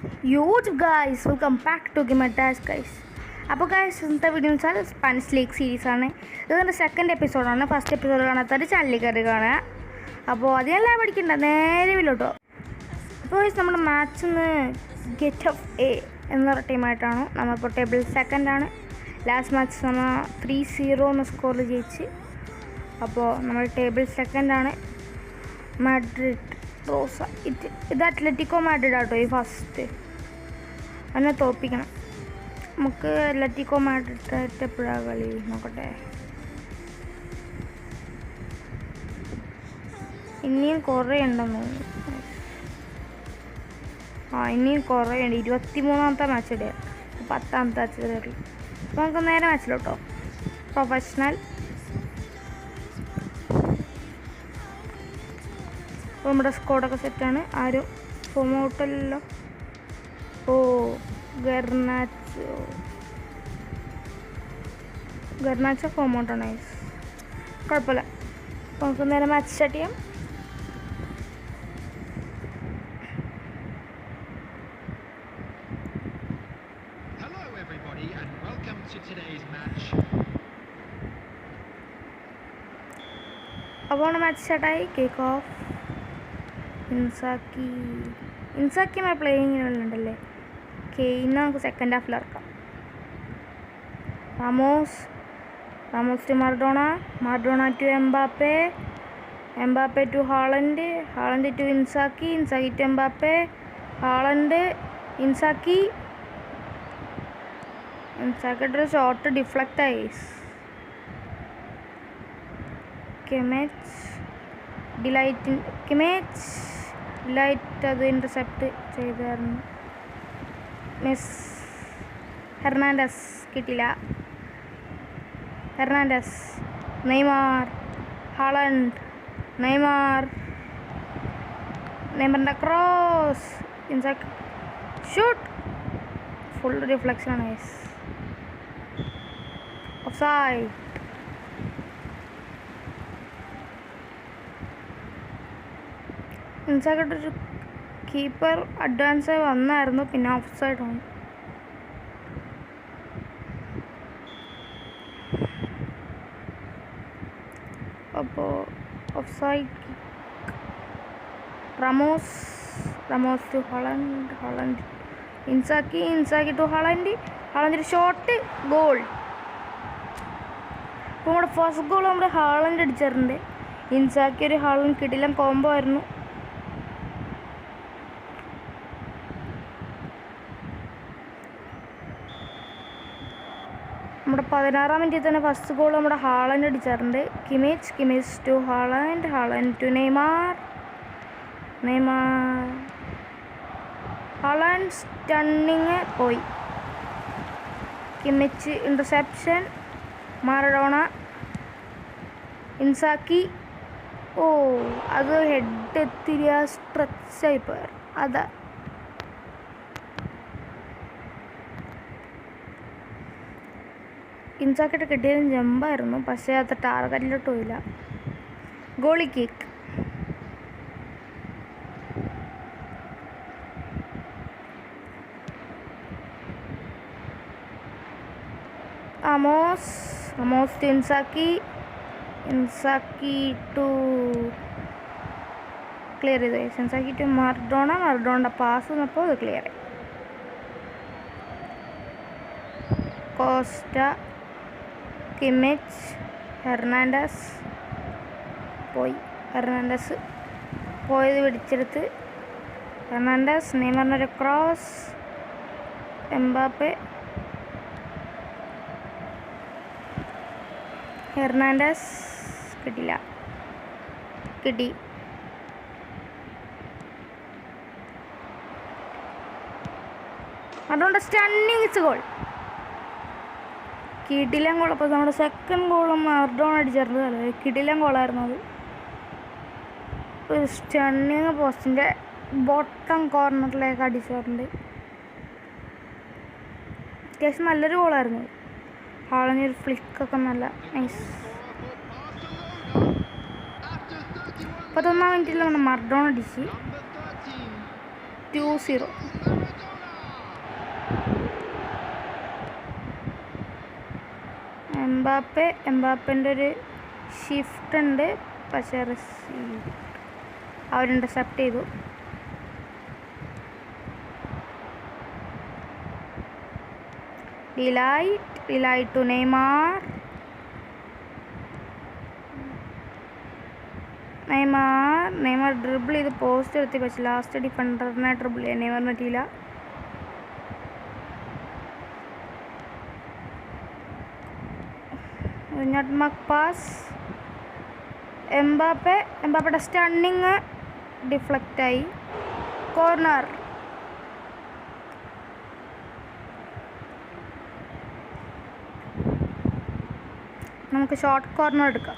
YouTube guys, welcome back to Gimatas guys. അപ്പോൾ guys, ഇന്നത്തെ video എന്ന് വെച്ചാൽ സ്പാനിഷ് ലീഗ് സീരീസാണ്. ഇതിൻ്റെ സെക്കൻഡ് എപ്പിസോഡാണ്. ഫസ്റ്റ് എപ്പിസോഡ് കാണാത്തവർ ചാനലിൽ കയറി കാണുക. അപ്പോൾ അതെല്ലാം പഠിക്കണ്ട, നേരെ വീലോട്ടോ. അപ്പോൾ നമ്മുടെ മാച്ച് ഇന്ന് ഗെറ്റ് ഓഫ് എ എന്നൊരു ടീമായിട്ടാണ്. നമ്മളിപ്പോൾ ടേബിൾ സെക്കൻഡാണ്. ലാസ്റ്റ് മാച്ച് നമ്മൾ 3-0 എന്ന സ്കോറിൽ ജയിച്ച്. അപ്പോൾ നമ്മൾ ടേബിൾ സെക്കൻഡാണ്. മാഡ്രിഡ് റോസ ഇത് അത്ലറ്റിക്കോ മാഡ്രിഡ് ആട്ടോ ഈ ഫസ്റ്റ്. അതിനെ തോൽപ്പിക്കണം. നമുക്ക് അത്ലറ്റിക്കോ മാഡ്രിഡായിട്ട് എപ്പോഴാണ് കളി നോക്കട്ടെ. ഇനിയും കുറേ ഉണ്ടെന്ന് തോന്നുന്നു. ഇനിയും കുറേ ഉണ്ട്. 23ാമത്തെ മാച്ച് ഇടുക, 10ാമത്തെ മാച്ച് ഇടുക. അപ്പോൾ നമുക്ക് നേരെ മാച്ചിലോട്ടോ. പ്രൊഫഷണൽ. അപ്പോൾ നമ്മുടെ സ്കോഡൊക്കെ സെറ്റാണ്. ആരും ഫോം ഔട്ടല്ലോ. ഓ ഗർനാച്ചോ ഫോം ഔട്ടാണ്. കുഴപ്പമില്ല. അപ്പോൾ നമുക്ക് നേരെ മാച്ച് സ്റ്റാർട്ട് ചെയ്യാം. അപ്പോൾ മാച്ച് സ്റ്റാർട്ടായി. Kick off. ഇൻസാക്കി നമ്മുടെ പ്ലേയിങ്ങിനുണ്ടല്ലേ. ഇന്ന് നമുക്ക് സെക്കൻഡ് ഹാഫിൽ ഇറക്കാം. Ramos to Maradona to Mbappe to Haaland to Inzaghi to Mbappe, Haaland ഇൻസാക്കിയുടെ ഷോട്ട് ഡിഫ്ലക്റ്റ് ആയി. ഡിലൈറ്റ് അത് ഇൻ്റർസെപ്റ്റ് ചെയ്തായിരുന്നു. ഹെർണാണ്ടസ് കിട്ടില്ല. നെയ്മറിൻ്റെ ക്രോസ്. Inzaghi shoot. ഫുൾ റിഫ്ലക്ഷനാണ്. ഓഫ്സൈഡ്. ഇൻസാക്കിയുടെ ഒരു കീപ്പർ അഡ്വാൻസ് വന്നായിരുന്നു, പിന്നെ ഓഫ് സൈഡാണ്. അപ്പോൾ of side. റമോസ് to Haaland Inzaghi to Haaland shot, goal. അപ്പോൾ നമ്മുടെ ഫസ്റ്റ് ഗോൾ നമ്മുടെ ഹാളൻഡ് അടിച്ചിട്ടുണ്ട്. ഇൻസാക്കി ഒരു ഹാളൻഡ് കിടിലൻ കോംബോ ആയിരുന്നു. നമ്മുടെ 16ാം മിനിറ്റിൽ തന്നെ ഫസ്റ്റ് ഗോൾ നമ്മുടെ ഹാളൻഡ് അടിച്ചിട്ടുണ്ട്. Kimmich to Haaland to Neymar. Haaland stunning പോയി. Kimmich interception. Maradona Inzaghi. ഓ അത് ഹെഡ് എത്തിരിയ, സ്ട്രെച്ചായി പോയാർ. അതാ ഇൻസാക്കിയിട്ട് കിട്ടിയതും ജമ്പായിരുന്നു, പക്ഷേ അത് ടാർഗറ്റിലോട്ട് പോയില്ല. Goalie kick. Ramos to Inzaghi to clear ചെയ്തു. ഇൻസാക്കി ടു മർഡോണയുടെ പാസ് വന്നപ്പോൾ അത് ക്ലിയർ ആയി. കോസ്റ്റ, കിമിച്ച്, ഹെർണാണ്ടസ് പോയത് പിടിച്ചെടുത്ത്. നെയ്മറിനൊരു ക്രോസ്. എംബാപ്പെ, ഹെർണാണ്ടസ് കിട്ടി. അതുകൊണ്ട് സ്റ്റണ്ണിങ് ഗോൾ, കിടിലൻ ഗോൾ. അപ്പോൾ നമ്മുടെ സെക്കൻഡ് ഗോളും മർഡോണ അടിച്ചിട്ടുണ്ട്. അല്ലേ, കിടിലൻ ഗോളായിരുന്നു അത്. ഒരു സ്റ്റണ്ണിങ് പോസ്റ്റിൻ്റെ ബോട്ടം കോർണറിലേക്ക് അടിച്ചിട്ടുണ്ട്. അത്യാവശ്യം നല്ലൊരു ഗോളായിരുന്നു. ഹാളൻഡ് ഫ്ലിക്കൊക്കെ നല്ല നൈസ്. 11ാം മിനിറ്റിൽ നമ്മുടെ മർഡോണ അടിച്ച് 2-0. എംബാപ്പൻ്റെ ഒരു ഷിഫ്റ്റ് ഉണ്ട്, പക്ഷേ അവർ ഇൻ്റർസെപ്റ്റ് ചെയ്തു. ഡിലൈറ്റ് ടു നെയ്മാർ ഡ്രിബിൾ ചെയ്ത് പോസ്റ്റ് എടുത്തി, പക്ഷെ ലാസ്റ്റ് ഡിഫൻഡറിനെ ഡ്രിബിൾ ചെയ്യാൻ നെയ്മറിന് പറ്റിയില്ല. പാസ് എംബാപ്പയുടെ സ്റ്റണ്ണിങ് ഡിഫ്ലക്റ്റായി. കോർണർ. നമുക്ക് ഷോർട്ട് കോർണർ എടുക്കാം.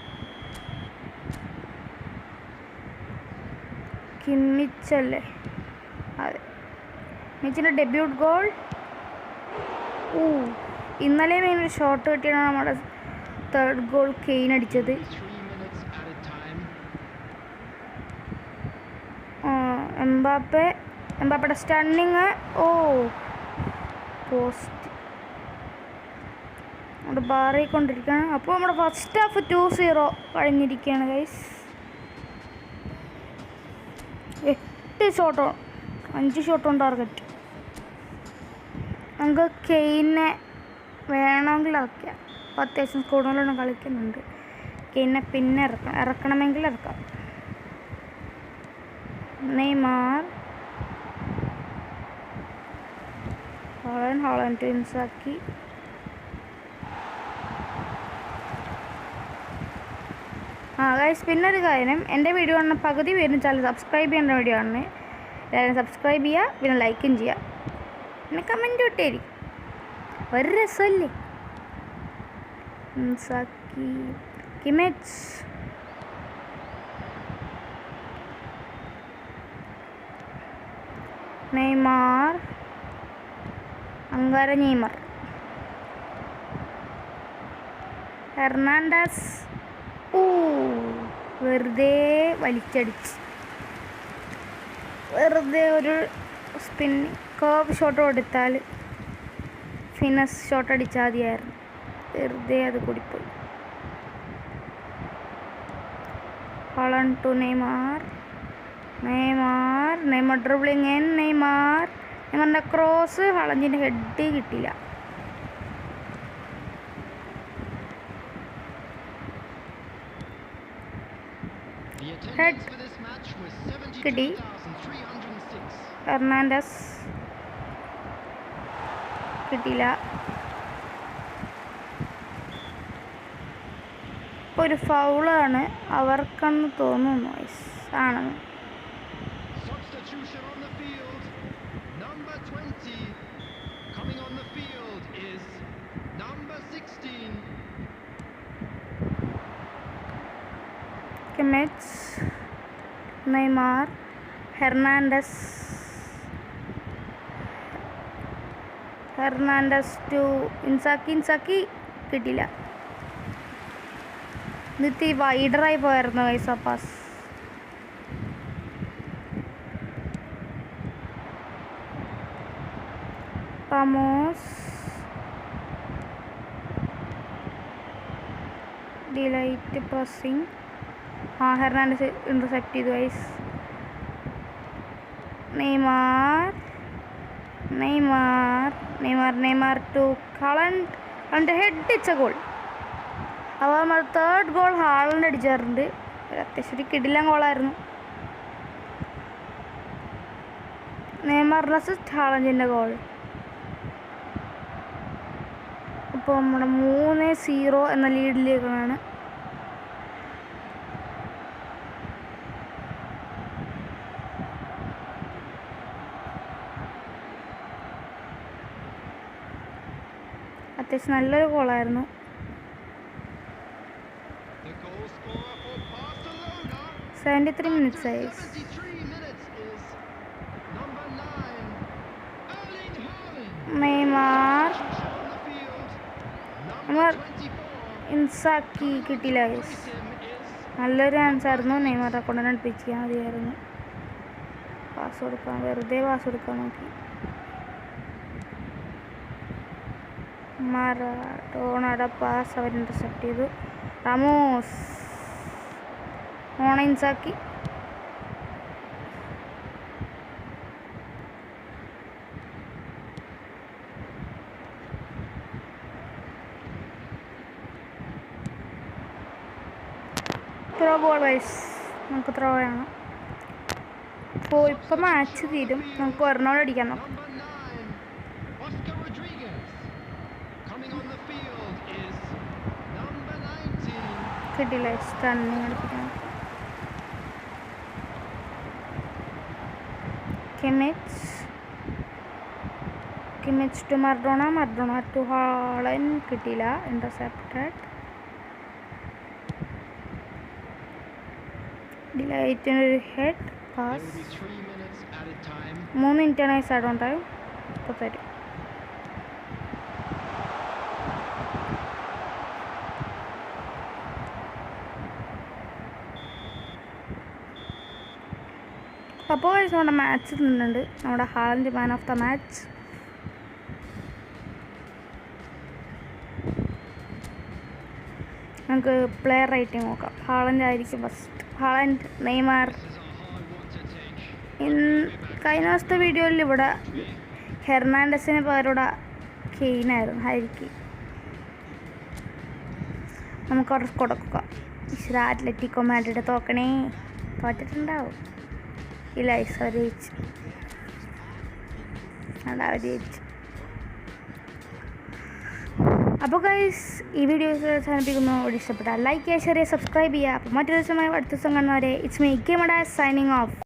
കിമ്മിച്ചല്ലേ, അതെ, മിച്ചിൻ്റെ ഡെബ്യൂട്ട് ഗോൾ. ഇന്നലെ മെയിൻ ഷോട്ട് കിട്ടിയാണ് നമ്മുടെ തേർഡ് ഗോൾ കെയിൻ അടിച്ചത്. എംബാപ്പയുടെ സ്റ്റണ്ണിങ്. പോസ്റ്റ് അവിടെ ബാറിക്കൊണ്ടിരിക്കുകയാണ്. അപ്പോൾ നമ്മുടെ ഫസ്റ്റ് ഹാഫ് 2-0 കഴിഞ്ഞിരിക്കുകയാണ് ഗൈസ്. 8 ഷോട്ടോ, 5 ഷോട്ടും ടാർഗറ്റ്. നമുക്ക് കെയിനെ വേണമെങ്കിൽ ഇറക്കാം. അപ്പോൾ അത്യാവശ്യം സ്കോഡുകളൊന്നും കളിക്കുന്നുണ്ട്. കെയിനെ പിന്നെ ഇറക്കണമെങ്കിൽ ഇറക്കാം. Neymar, Haaland to Inzaghi. Guys, പിന്നെ ഒരു കാര്യം, എൻ്റെ വീഡിയോ കാണുന്ന പകുതി പേരും ചാനൽ സബ്സ്ക്രൈബ് ചെയ്യേണ്ട വീഡിയോ ആണ്. എല്ലാവരും സബ്സ്ക്രൈബ് ചെയ്യുക, പിന്നെ ലൈക്കും ചെയ്യുക, പിന്നെ കമൻറ്റ് ഇട്ടേരിക്കും. ഒരു രസമല്ലേ. Inzaghi, Kimmich, Neymar, Neymar, Hernandez. വെറുതെ വലിച്ചടിച്ച്, വെറുതെ ഒരു സ്പിൻ കർവ് ഷോട്ട് കൊടുത്താൽ ഫിനസ് ഷോട്ട് അടിച്ചാൽ മതിയായിരുന്നു. വെറുതെ അത് കൂടിപ്പോയി. Haaland to Neymar dribbling. നെയ്മറിൻ്റെ ക്രോസ്, ഹളഞ്ചിൻ്റെ ഹെഡ് കിട്ടില്ല. ഹെഡ് കിട്ടി. ഹെർണാണ്ടസ് കിട്ടിയില്ല. ഇപ്പോൾ ഒരു ഫൗളാണ് അവർക്കെന്ന് തോന്നുന്നു. ആണെന്ന് Kimmich, Neymar, Hernandez to Inzaghi കിട്ടിയില്ല. എന്നിട്ട് വൈഡറായി പോയായിരുന്നു ഗൈസ് ആ pass. Ramos, de Ligt pressing. Hernandez intercept ചെയ്തു guys. Neymar to Haaland head അടിച്ച ഗോൾ. അപ്പോൾ നമ്മൾ തേർഡ് ഗോൾ ഹാളണ്ട് അടിച്ചാറുണ്ട്. അത്യാവശ്യം ഒരു കിടിലൻ ഗോളായിരുന്നു. നെയ്മറിൻ്റെ അസിസ്റ്റ്, ഹാളണ്ടിൻ്റെ ഗോൾ. ഇപ്പോൾ നമ്മുടെ 3-0 എന്ന ലീഡിലേക്കാണ്. അത്യാവശ്യം നല്ലൊരു ഗോളായിരുന്നു. മിനിറ്റ്സ് ആയി. നെയ്മാർ ഇൻസാക്കി കിട്ടിയില്ല. നല്ലൊരു ചാൻസായിരുന്നു. നെയ്മാറെ കൊണ്ടുതന്നെ അടുപ്പിച്ചാൽ മതിയായിരുന്നു. വെറുതെ പാസ് കൊടുക്കാൻ നോക്കി. മറഡോണയുടെ പാസ് അവർ ഇൻ്റർസെപ്റ്റ് ചെയ്തു. റമോസ് ഓണൈൻസാക്കി. ത്രോ ബോൾ വൈസ് നമുക്ക് ത്രോ വേണം. അപ്പോൾ ഇപ്പം മാച്ച് തീരും. നമുക്ക് ഒരെണ്ണോട് അടിക്കാൻ നോക്കാം. കിട്ടില്ല. റണ്ണിങ് അടിപ്പിക്കണം. Kimmich to Maradona to Haaland. കിട്ടിയില്ല. ഇൻ്റർസെപ്റ്റഡ്. ഡിലൈറ്റിനൊരു head pass. 3 മിനിറ്റാണ് സൈഡ് ഓൺ ടൈം. ഇപ്പോൾ തരും. അപ്പോൾ നമ്മുടെ മാച്ച് നിന്നുണ്ട്. നമ്മുടെ Haaland man of the match. നമുക്ക് പ്ലെയർ റേറ്റിംഗ് നോക്കാം. ഹാളൻഡ് ആയിരിക്കും ഫസ്റ്റ്. Haaland, Neymar. കഴിഞ്ഞ ദിവസത്തെ വീഡിയോയിൽ ഇവിടെ ഹെർണാണ്ടസിന് പകരം കെയ്നായിരുന്നു. ഹരിക്ക് നമുക്ക് അവിടെ കൊടുക്കുക. ഈശ്വര, അത്ലറ്റിക്കോ മാഡ്രിഡ് തോക്കണേ. തോറ്റിട്ടുണ്ടാവും. ഇല്ല, അവർ ജയിച്ചു. അവർ ജയിച്ചു. അപ്പോൾ ഗൈസ്, ഈ വീഡിയോ അവസാനിപ്പിക്കുന്നു. ഇവിടെ ഇഷ്ടപ്പെട്ടാൽ ലൈക്ക് ചെയ്യുക, ഷെയർ ചെയ്യുക, സബ്സ്ക്രൈബ് ചെയ്യുക. അപ്പോൾ മറ്റൊരു ദിവസമായി അടുത്ത ദിവസം കാണുന്നവരെ it's me gamer dash signing off.